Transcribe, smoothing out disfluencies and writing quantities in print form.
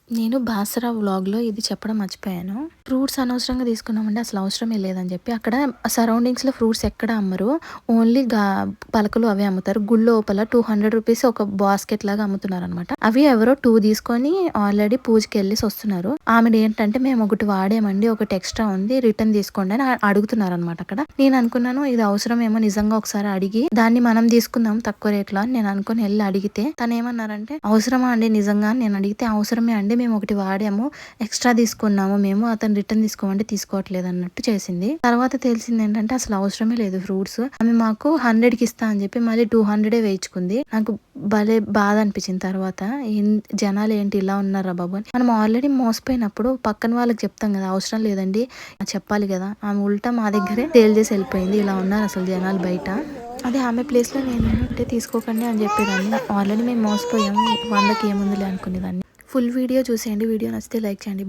నేను బాసరా వ్లాగ్‌లో ఇది చెప్పడం మర్చిపోయాను. ఫ్రూట్స్ అనవసరంగా తీసుకున్నామంటే అసలు అవసరమే లేదని చెప్పి, అక్కడ సరౌండింగ్స్‌లో ఫ్రూట్స్ ఎక్కడ అమ్మరు. ఓన్లీ పలకలు అవే అమ్ముతారు. గుడి లోపల ₹200 ఒక బాస్కెట్ లాగా అమ్ముతున్నారనమాట. అవి ఎవరో 2 తీసుకొని ఆల్రెడీ పూజకెళ్ళేసి వస్తున్నారు. ఆమెడేంటంటే మేము ఒకటి వాడామండి, ఒకటి ఎక్స్‌ట్రా ఉంది రిటర్న్ తీసుకోండి అని అడుగుతున్నారనమాట అక్కడ. నేను అనుకున్నాను ఇది అవసరమేమో నిజంగా ఒకసారి అడిగి దాన్ని మనం తీసుకుందాం తక్కువ రేట్‌లో అని నేను అనుకుని ఎళ్లి అడిగితే తనేమన్నారంటే, "అవసరమా అండి నిజంగా?" అని నేను అడిగితే, "అవసరమే అండి. మేము ఒకటి వాడాము. ఎక్స్‌ట్రా తీసుకున్నాము మేము. అతను రిటర్న్ తీసుకోమంటే తీసుకోవట్లేదు" అన్నట్టు చేసింది. తర్వాత తెలిసిందేంటంటే అసలు అవసరమే లేదు ఫ్రూట్స్. ఆమె మాకు 100కి ఇస్తా అని చెప్పి మళ్ళీ 200 వేయించుకుంది. నాకు భలే బాధ అనిపించింది తర్వాత. జనాలు ఏంటి ఇలా ఉన్నారా బాబు అని. మనం ఆల్రెడీ మోసపోయినప్పుడు పక్కన వాళ్ళకి చెప్తాం కదా, అవసరం లేదండి చెప్పాలి కదా. ఆమె ఉల్టా మా దగ్గరే సేల్ చేసి వెళ్ళిపోయింది. ఇలా ఉన్నారు అసలు జనాలు బయట. అదే ఆమె ప్లేస్‌లో నేనుంటే తీసుకోకండి అని చెప్పేదాన్ని. ఆల్రెడీ మేము మోసపోయాము. 100కి ఏముందిలే అనుకునేదాన్ని. ఫుల్ వీడియో చూసేయండి. వీడియో నచ్చితే లైక్ చేయండి.